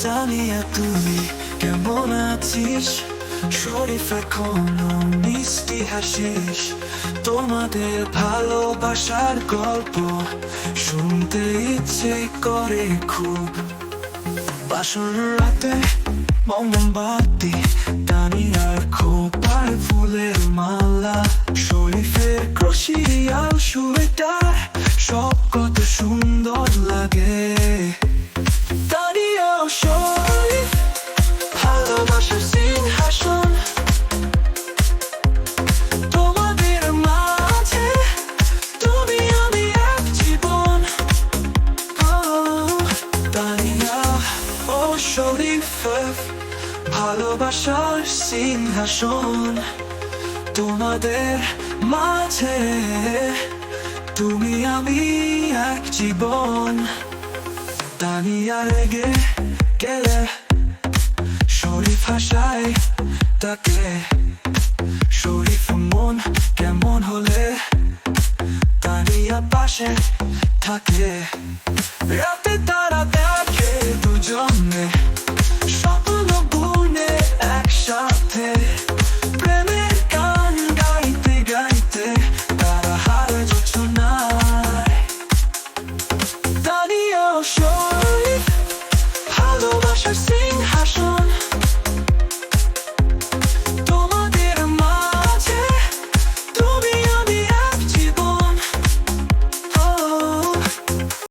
তানিয়া তুমি কেমন আছিস? শরীফ এখনো মিষ্টি হাসিস। তোমাদের ভালোবাসার গল্প শুনতে ইচ্ছে করে খুব। বাসর রাতে মোমবাতি, তানিয়ার খোপার ফুলের মালা, শরীফের ক্রোশিয়াল সুরেটার, সব কত সুন্দর লাগে। তানিয়া ও শরীফ, ভালোবাসার সিংহাসন, তোমাদের মাঝে তুমি আমি এক জীবন। তানিয়া ও শরীফ, ভালোবাসার সিংহাসন, তোমাদের মাঝে তুমি আমি এক জীবন। তানিয়া রেগে গেলে শরীফ হাসায় তাকে, শরীফ মন কেমন হলে তানিয়া পাশে থাকে। রাতে তারা দেখে দুজনে স্বপ্ন বুনে একসাথে, প্রেমের গান গাইতে গাইতে তারা হারে জোছনায়। তানিয়া ও শরীফ, ভালোবাসার সিংহাসন,